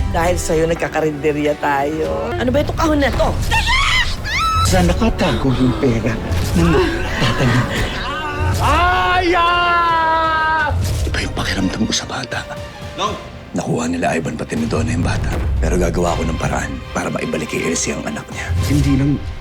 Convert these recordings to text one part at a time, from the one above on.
Dahil sa'yo, nagkakarinderya tayo. Ano ba itong kahon na to? Saan nakatago yung pera ng tatay mo? Iba yung pakiramdam ko sa bata. No! Nakuha nila Ivan pati ni Donna yung bata. Pero gagawa ko ng paraan para maibalik kay Elsie ang anak niya. Hindi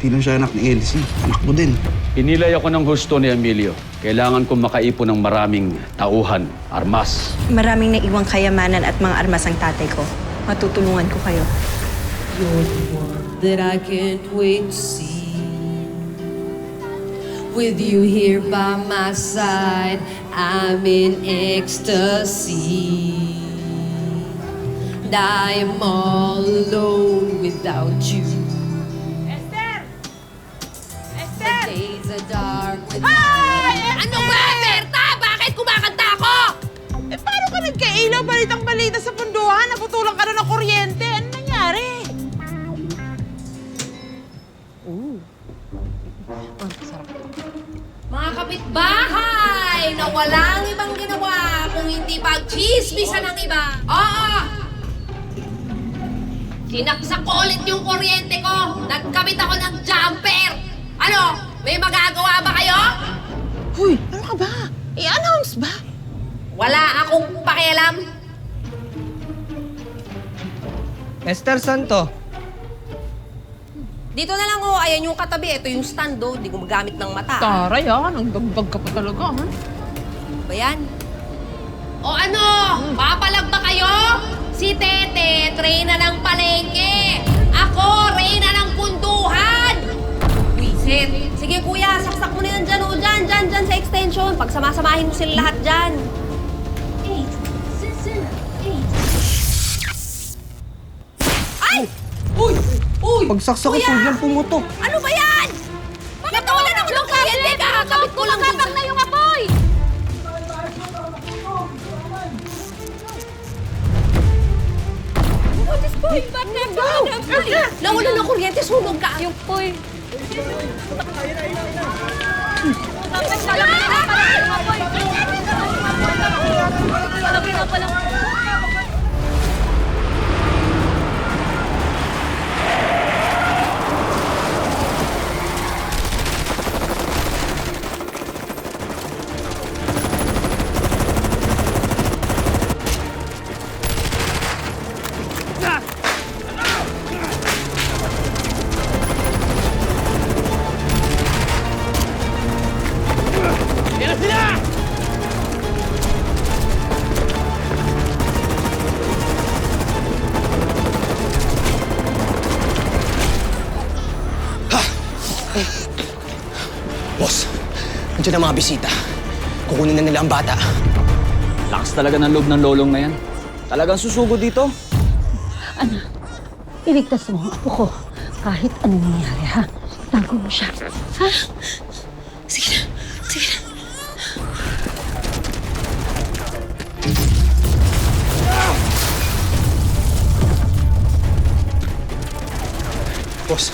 lang siya anak ni Elsie. Anak mo din. Inilay ako ng husto ni Emilio. Kailangan kong makaipon ng maraming tauhan, armas. Maraming naiwang kayamanan at mga armas ang tatay ko. Matutulungan ko kayo. You're the one that I can't wait to see. With you here by my side, I'm in ecstasy. And I am all alone without you. Esther! The Esther! days are dark without Ay! Ano ba, Berta? Bakit kumakanta ako? Eh, paano ka nagkailaw? Balitang-balita sa punduhan. Naputulan ka na ng kuryente. Ano nangyari? Mga kapitbahay na walang ibang ginawa kung hindi pagchismisan ng iba. Oo! Sinaksak ko ulit yung kuryente ko. Nagkabit ako ng jumper. Ano? May magagawa ba kayo? Huy, ano ka ba? I-announce ba? Wala akong pakialam. Esther Santo. Dito na lang oh, ayan yung katabi. Ito yung stand oh. Hindi ko magamit ng mata. Taray ah, nagdagbag ka pa talaga ha? Ba yan? O ano? Papalag ba kayo? Si Tete, Reyna ng palengke. Ako, Reyna ng punduhan. Wisit. Sige kuya, saksak mo na yan dyan o dyan sa extension. Pagsamasamahin mo sila lahat dyan. Ay! Uy! Uy! Pagsaksak ko, Kuya! biglang pumutok. Ano ba yan? Bakit wala naman ng kuryente? Kakakabit ko lang dun. Na yung apoy! What is boy? Ba't nawala ng kuryente, sunog ka. Yung poy. Boss, nandiyan ang mga bisita. Kukunin na nila ang bata. Lakas talaga ng loob ng lolong na yan. Talagang susugo dito. Anak, iligtas mo ang apo ko. Kahit anong nangyari, ha? Tago mo siya. Ha? Sige na. Sige na. Boss,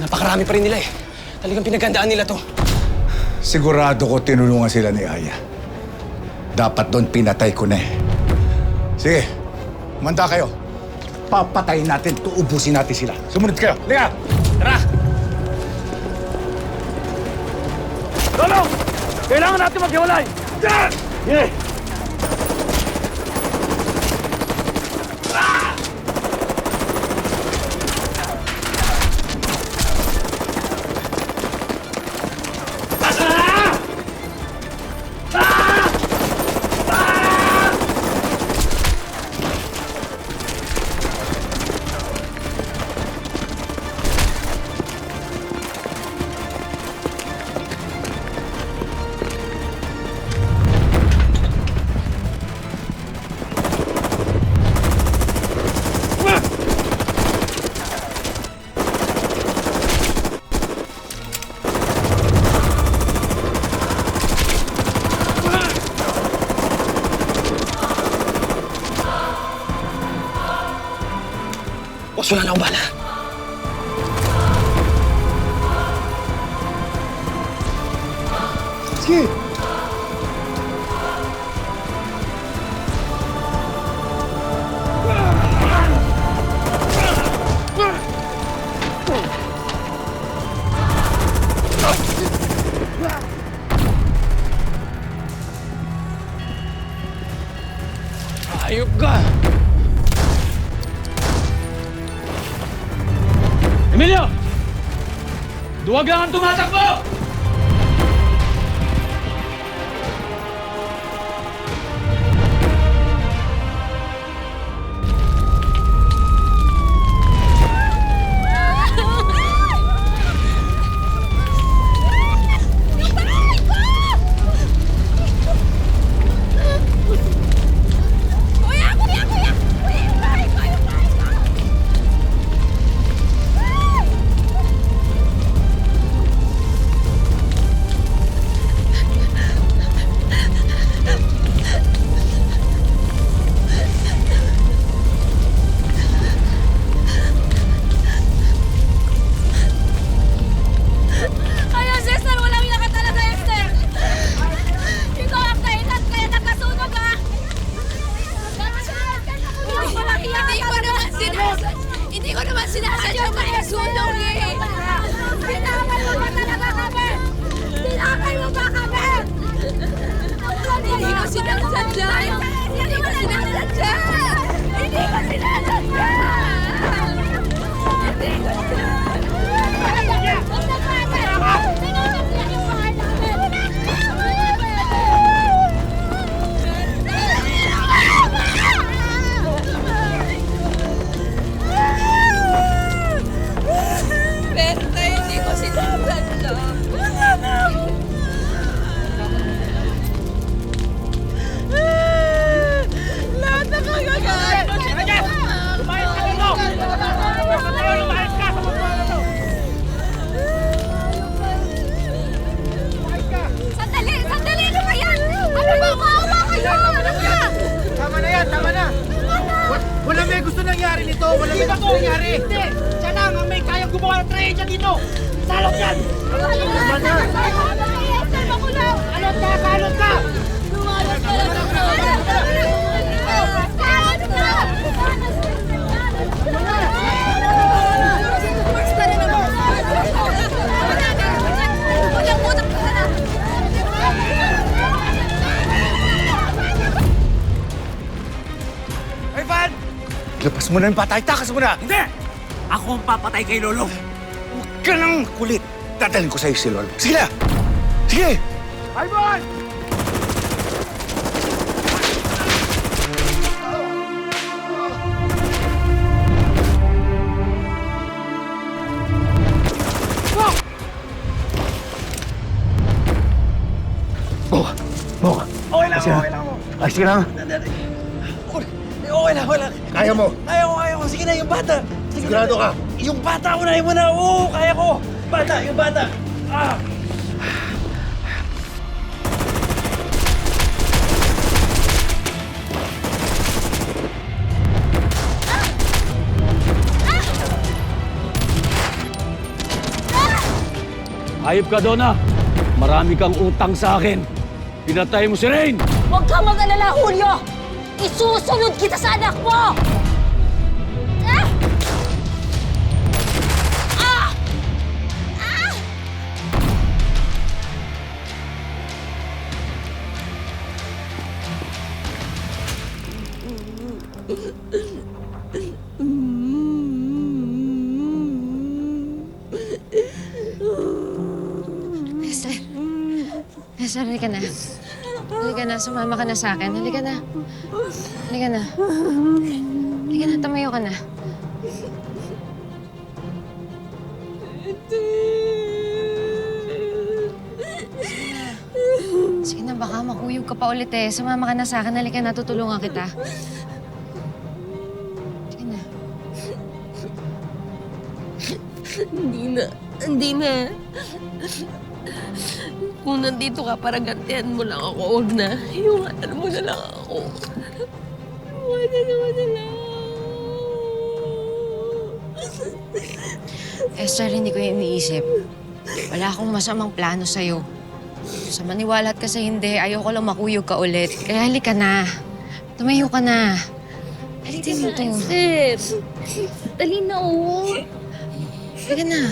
napakarami pa rin nila eh. Talagang pinagandaan nila to. Sigurado ko tinulungan sila ni Aya. Dapat doon pinatay ko na eh. Sige, umanda kayo. Papatayin natin, tuubusin natin sila. Sumunod kayo. Liga! Tara! Lolong! Kailangan natin maghiwalay! Diyan! Yeah! Boss, wala na akong bala. Sige! Hayop ka! Emilio! Duwag lang ang tumatakbo! Ayun, sister! Walang yaka talaga, Esther! Ikaw ang dahilan kaya nagkasunog, ha? Hindi ko naman sinasadya magkasunog, eh! Tinakay mo ba talaga kami? Tinakay mo ba kami? Hindi ko sinasadya! Hindi ko sinasadya! Hindi ko sinasadya! Hindi ko Berta, hindi ko sinasadya. Lahat na kagagalit! Lumayas ka dito! Lumayas ka! Sandali! Sandali! Ano ba yan? Ano ba? Maawa kayo! Ano ba? Tama na yan, tama na! Wala may gusto nangyari nito! Wala may gusto nangyari! Hindi! Siya lang ang may kayang gumawa ng trahedya dito! Salot yan! Tama na! Salot ka! Salot ka! Ivan! Lapas mo na yung patay. Takas mo na! Hindi! Ako ang papatay kay Lolo! Huwag ka nang kulit. Dadalhin ko sa'yo si Lolo. Sige na! Sige! Ivan! Boka! Boka! Okay lang, okay lang. Ay, sige na. Okay lang, okay lang. Kaya mo. Kaya ko. Sige na, yung bata. Sigurado ka? Yung bata, unahin mo na. Oo, kaya ko. Bata, yung bata. Ah! Hayop ka, Donna! Marami kang utang sa akin! Pinatay mo si Rain! Huwag kang mag-alala, Julio! Isusunod kita sa anak mo! Ah! Ah! Ah! Esther. Esther, halika na. Halika na, sumama ka na sa akin. Halika na. Halika na. Halika na, tumayo ka na. Sige na, baka makuyog ka pa ulit eh. Sumama ka na sa akin. Halika na, tutulungan kita. Sige na. Hindi na. Kung nandito ka para gantihan mo lang ako, huwag na. Iwanan mo na lang ako. Iwanan mo na lang. Esther, hindi ko yung iniisip. Wala akong masamang plano sa'yo. Sa maniwala at kasi hindi, ayoko lang makuyog ka ulit. Kaya halika na. Tumayo ka na. Halika na to. Esther, dali na oh. Halika na.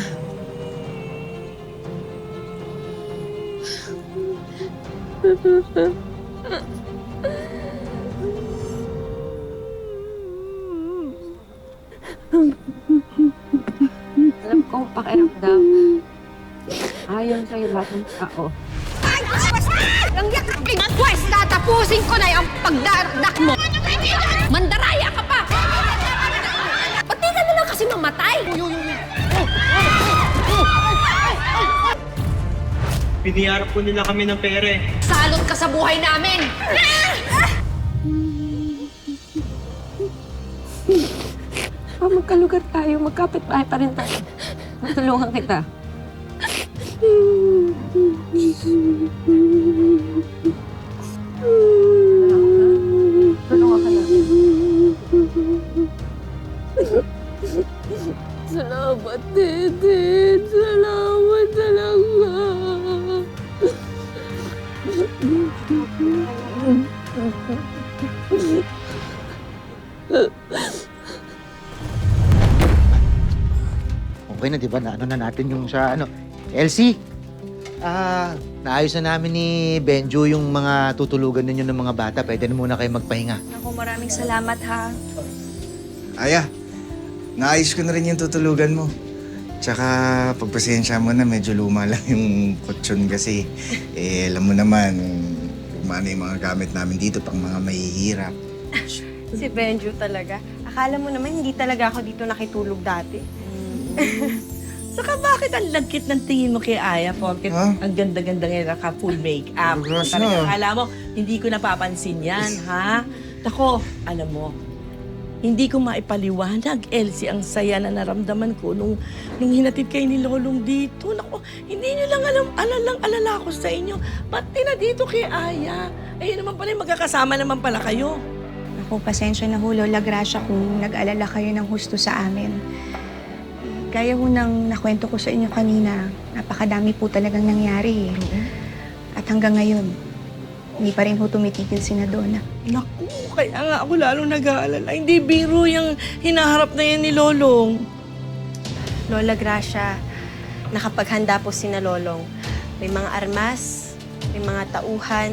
Alam ko ang pakiramdam. Ayon sa'yo lahat ng tao. Ang pwes, tatapusin ko na yung pagdardak mo. Mandaraya ka pa! Ba't di ka na lang kasi mamatay? Piniyarap po nila kami ng pere. Salot ka sa buhay namin! Magkalugar tayo, magkapit-bahay pa rin tayo. Matulungan kita. Tulungan ka namin. Salamat, Teden. Salamat talaga. Okay na, di ba? Naano na natin yung sa Elsie, naayos na namin ni Benjo yung mga tutulugan ninyo ng mga bata. Pwede na muna kayo magpahinga. Ako, maraming salamat ha. Aya, naayos ko na rin yung tutulugan mo. Tsaka pagpasensya mo na, medyo luma lang yung kutsyon kasi. Alam mo naman, kumano yung mga gamit namin dito pang mga mahihirap. Si Benjo talaga. Akala mo naman hindi talaga ako dito nakitulog dati. Saka bakit ang lagkit ng tingin mo kay Aya? Porket Ha? ang ganda-ganda ngayon, naka-full makeup. Gross Talagang na. akala mo, hindi ko napapansin yan, ha? Ako, alam mo, hindi ko maipaliwanag, Elsie, ang saya na naramdaman ko nung hinatid kayo ni Lolong dito. Naku, hindi nyo lang alala ko sa inyo. Pati na dito kay Aya. Ayun naman pala, magkakasama naman pala kayo. Ako, pasensya na ho, Lola Gracia, kung nag-alala kayo ng husto sa amin. Gaya ho nang nakwento ko sa inyo kanina, napakadami po talagang nangyari. At hanggang ngayon, hindi pa rin ho tumitigil si Nadona. Naku, kaya nga ako lalong nag-aalala. Hindi biro yung hinaharap na yan ni Lolong. Lola Gracia, nakapaghanda po si Lolong. May mga armas, may mga tauhan.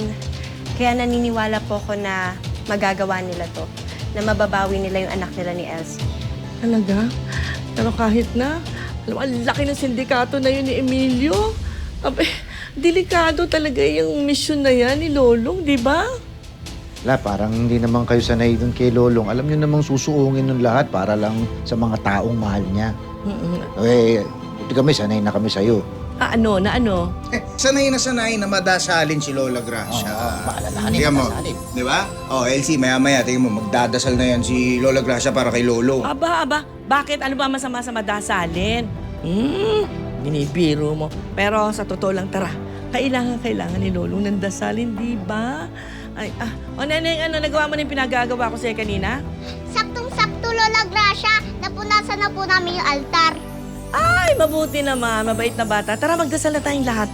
Kaya naniniwala po ko na magagawa nila to. Na mababawi nila yung anak nila ni Elsie. Talaga? Pero kahit na, alam mo, ang laki ng sindikato na yun ni Emilio. Abe, delikado talaga yung mission na yan ni Lolong, di ba? Wala, parang hindi naman kayo sanay dun kay Lolong. Alam nyo namang susuungin ng lahat para lang sa mga taong mahal niya. Buti kami, sanay na kami sa'yo. Ano? Sanay na madasalin si Lola Gracia. Maalalahanin, Tingnan mo, madasalin. di ba? Elsie, maya-maya, tingnan mo, magdadasal na yan si Lola Gracia para kay Lolo. Aba, bakit? Ano ba masama sa madasalin? Binibiro mo. Pero sa totoo lang, tara, kailangan ni Lolong ng dasalin, di ba? Ay, Neneng, nagawa mo na yung pinagagawa ko sa'yo kanina? Saktong-sakto, Lola Gracia. Napunasan na po namin yung altar. Ay, mabuti naman. Mabait na bata. Tara, magdasal na tayong lahat.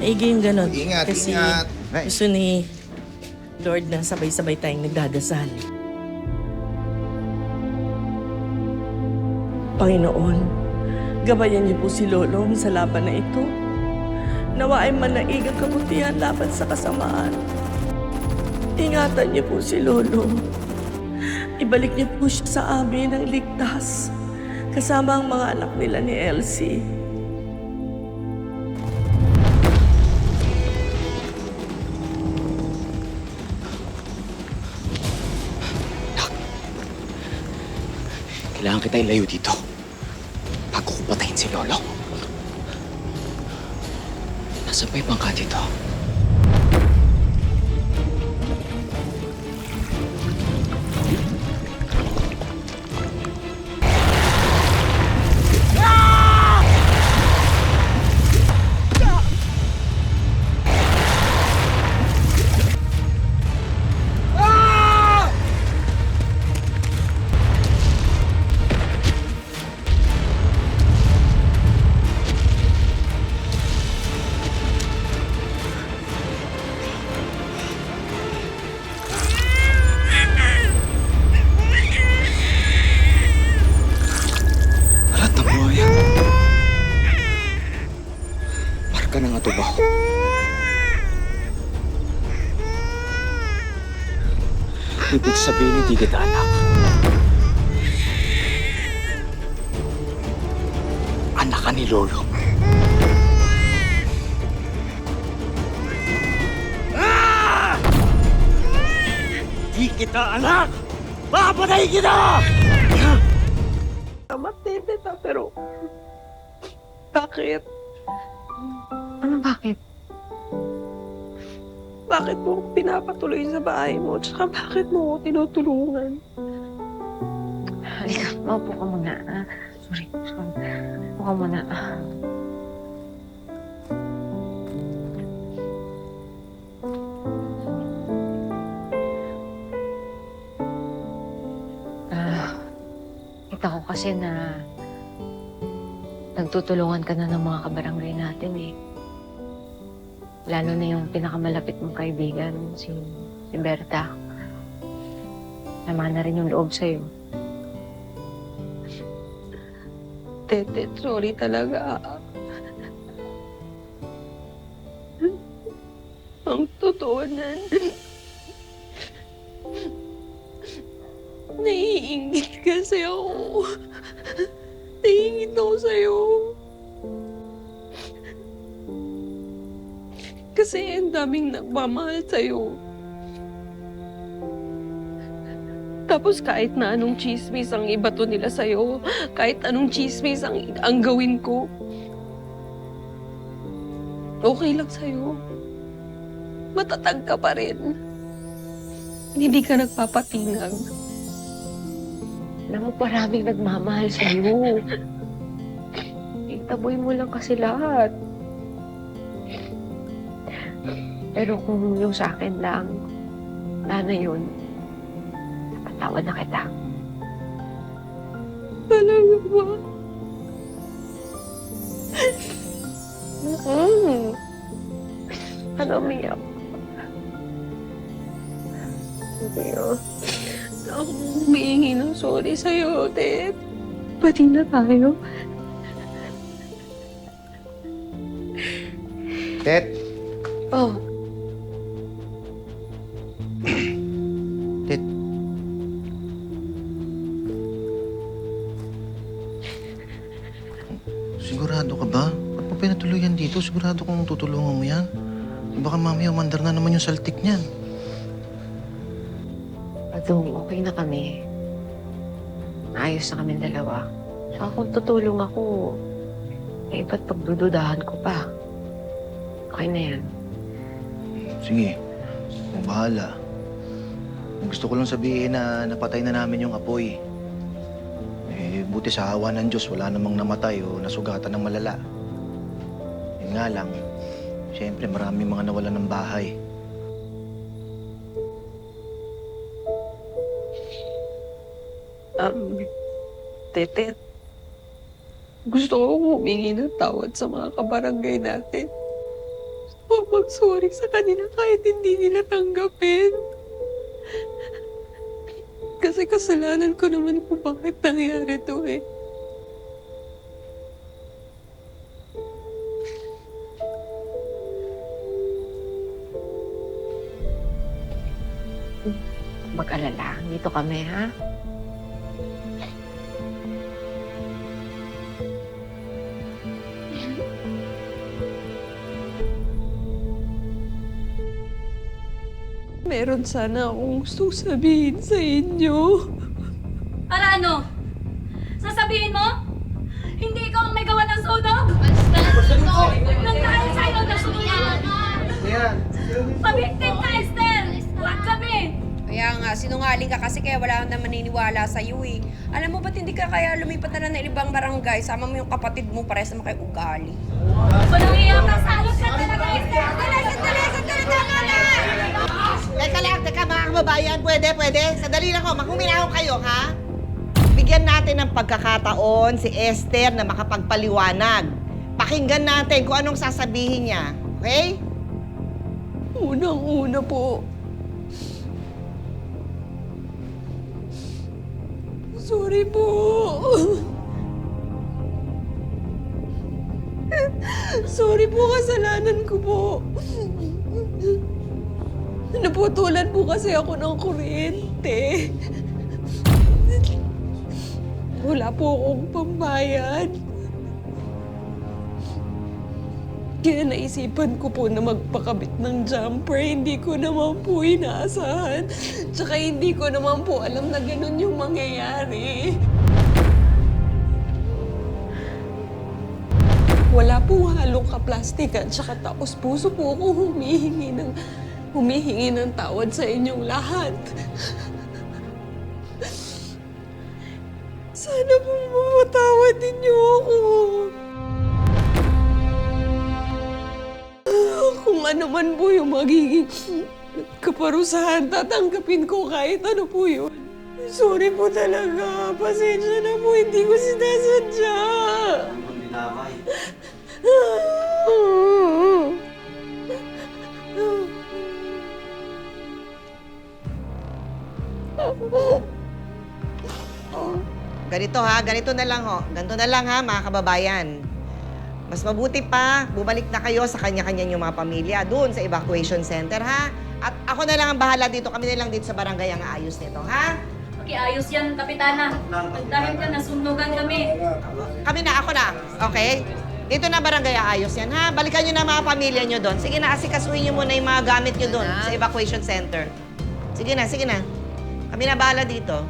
Maigi yung ganun. Ingat, Kasi ingat. gusto ni Lord na sabay-sabay tayong nagdadasal. Panginoon, gabayan niyo po si Lolong sa laban na ito. Nawa ay manaig ang kabutihan laban sa kasamaan. Ingatan niyo po si Lolong. Ibalik niyo po siya sa amin ng ligtas. Kasama ang mga anak nila ni Elsie. Kailangan kita ilayo dito bago ko patayin si Lolo. Nasaan pa yung bangka dito? Marka ng atubaw. Ibig sabihin, hindi kita anak. ka ni Lolo. Di kita anak! Papatay kita! Tama, Tete, pero... Bakit? Ano bakit? Bakit mo ako pinapatuloy sa bahay mo? Tsaka bakit mo ako tinutulungan? Halika, maupo ka muna. Sorry. Maupo ka muna. Kita ko kasi na nagtutulungan ka na ng mga kabarangay natin eh. Lalo na yung pinakamalapit mong kaibigan, si Berta. Tama na rin yung loob sa'yo. Tete, sorry talaga. Ang totoo nan. Naiingit kasi ako. Naiingit ako sa'yo. Kasi ang daming nagmamahal sa'yo. Tapos kahit na anong chismis ang ibato nila sa'yo, kahit anong chismis ang gawin ko, okay lang sa'yo. Matatag ka pa rin. Hindi ka nagpapatinag. Alam mo, maraming nagmamahal sa'yo. Itaboy mo lang kasi lahat. Pero kung yung sa akin lang, wala na yun. Napatawad na kita. Talaga ba? Ano, umiyak? Pero, ako humihingi ng sorry sa'yo, Ted. Pati na tayo. Tet, Oh, Tet. Sigurado ka ba? Ba't mo pinatuloyan dito? Sigurado kong tutulungan mo yan? Baka mamaya umandar na naman yung saltik niyan. Badong, okay na kami. Ayos na kami dalawa. Saka kung tutulong ako, eh ba't pagdududahan ko pa? Okay na yan. Sige, kung bahala. Gusto ko lang sabihin na napatay na namin yung apoy. Eh, buti sa awa ng Diyos, wala namang namatay o nasugatan ng malala. Yun nga lang, siyempre maraming mga nawalan ng bahay. Tete, gusto ko humingi ng tawad sa mga kabarangay natin. Gusto ko mag-sorry sa kanila kahit hindi nila tanggapin. Kasi kasalanan ko naman kung bakit nangyari to eh. Mag-alala. Dito kami, ha? Meron sana akong gustong sabihin sa inyo. Para ano? Sasabihin mo? Hindi ikaw ang may gawa ng sunog? Nang dahil sa'yo na sunog. Pabiktim ka, Esther! Huwag kami! Kaya nga, sinungaling ka kasi kaya wala nang maniniwala sa'yo eh. Alam mo ba't hindi ka kaya lumipat na lang ng ibang barangay? Sama mo yung kapatid mo para sa makaiugali. Walang iyak ka, salot ka talaga, Esther! Sandali, tama na! Teka mga kababayan, pwede. Sandali lang ho, maghuminahon kayo, ha? Bigyan natin ng pagkakataon si Esther na makapagpaliwanag. Pakinggan natin kung anong sasabihin niya, okay? Unang-una po, sorry po. Sorry po, kasalanan ko po. Naputulan po kasi ako ng kuryente. Wala po akong pambayad. Kaya naisipan ko po na magpakabit ng jumper. Hindi ko naman po inaasahan. Tsaka hindi ko naman po alam na ganun yung mangyayari. Wala po halong kaplastikan. Tsaka taos puso po ako humihingi ng tawad sa inyong lahat. Sana po mapatawad ninyo ako. Kung ano man po yung magiging kaparusahan, tatanggapin ko kahit ano po yun. Sorry po talaga. Pasensya na po. Hindi ko sinasadya. Ganito ha, ganito na lang ho. Ganito na lang ha, mga kababayan. Mas mabuti pa, bumalik na kayo sa kanya-kanya yung mga pamilya doon sa evacuation center ha. At ako na lang ang bahala dito, kami na lang dito sa barangay ang aayos nito ha. Okay, ayos yan, Kapitana. Dahil ka nasunugan kami. Kami na, ako na. Okay? Dito na barangay aayos yan ha. Balikan nyo na mga pamilya nyo doon. Sige na, asikasuhin nyo muna yung mga gamit nyo doon sa evacuation center. Sige na, sige na. Kami na bahala dito.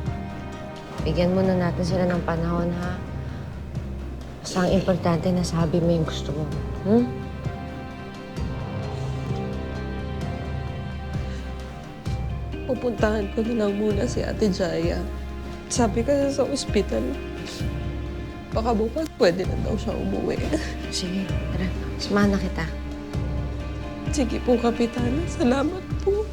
Bigyan muna natin sila ng panahon, ha? Basta ang importante na sabi mo yung gusto mo. Hmm? Pupuntahan ko na lang muna si Ate Jaya. Sabi kasi sa ospital, baka bukas pwede na daw siya umuwi. Sige, tara. Samahan na kita. Sige po, Kapitana. Salamat po.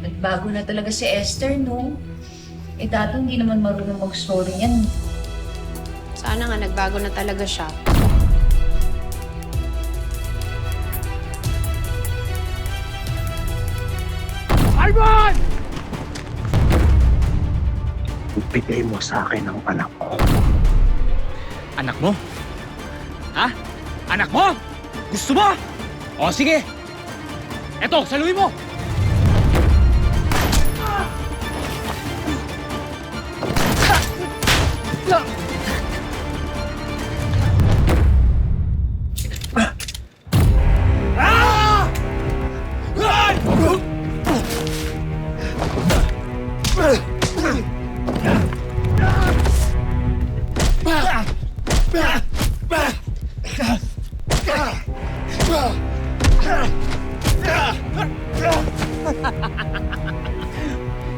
Nagbago na talaga si Esther, no? Eh, dati hindi naman marunong mag-story yan. Sana nga nagbago na talaga siya. Alban! Ibigay mo sa akin ang anak ko. Anak mo? Ha? Anak mo? Gusto mo? O sige! Eto, saluhin mo!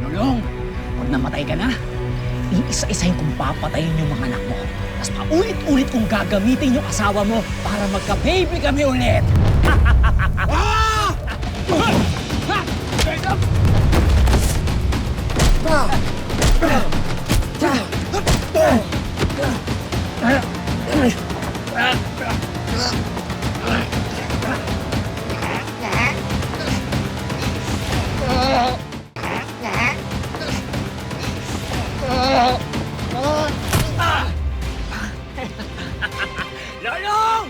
Lolong, pag namatay ka na, iisa-isahin kong papatayin yung mga anak mo. Tapos paulit-ulit kong gagamitin yung asawa mo para magka-baby kami ulit. Lolong!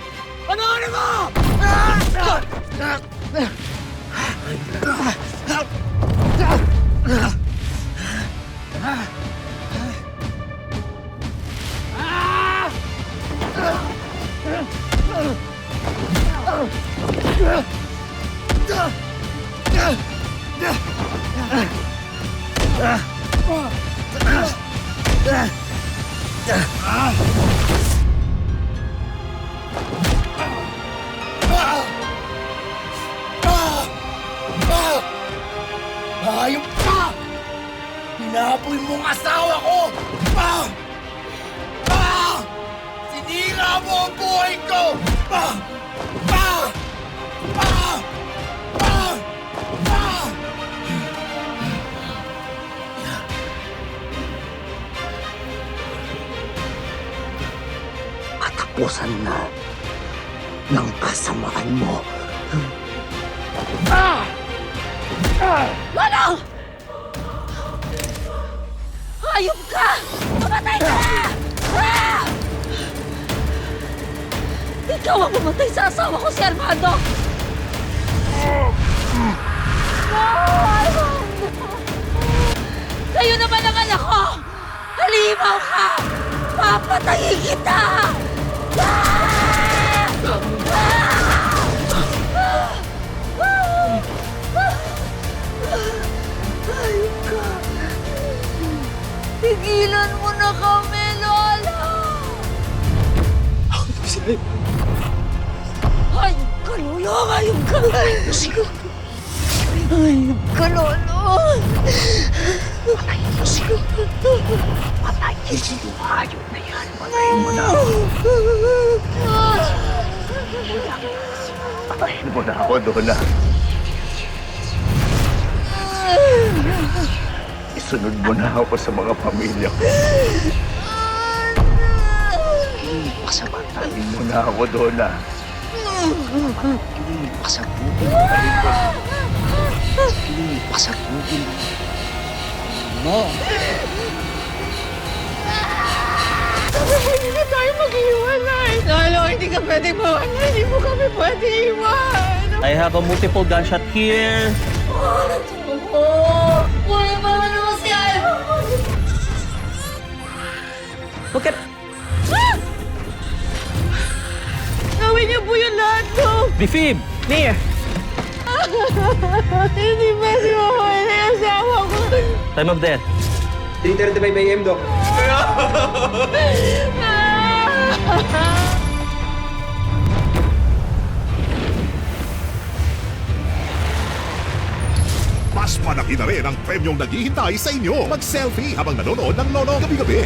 Ano mo? Hayop ka! Pinapoy mo ang asawa ko! Sinira mo ang buhay ko! Katapusan na ng kasamaan mo. Lolo! Hayop ka! Mamatay ka na! Ah! Ikaw ang pumatay sa asawa ko, si Armando! No! Armando! Sa'yo naman ang anak ko! Halimaw ka! Papatayin kita! Ayun ka! Tigilan mo na kami, Lola! Ayun ka, Lola! Ayun ka! Ayun ka, Lolo! Patayin mo siya. Patayin mo yung hayop na yan. Patayin mo na. Patayin mo na ako, Lola. Isunod mo na ako sa mga pamilya ko. Pasabatayin mo na ako, Lola. Pasabugin mo pa rin ko. Pasabugin mo. Hindi na tayo mag-iwalay! Lolo, hindi ka pwede mawala. Hindi mo kami pwede iwan. I have a multiple gunshot here. Kuya, mama naman si Ayo. Huwag ka... Gawin niyo po yung lahat ko! Bifib! Near! Hindi ba si mama na yung asawa ko? Time of death. 3:35 a.m., Doc. Mas malaki na rin ang premyong naghihintay sa inyo. Mag-selfie habang nanonood ng Nono gabi-gabi.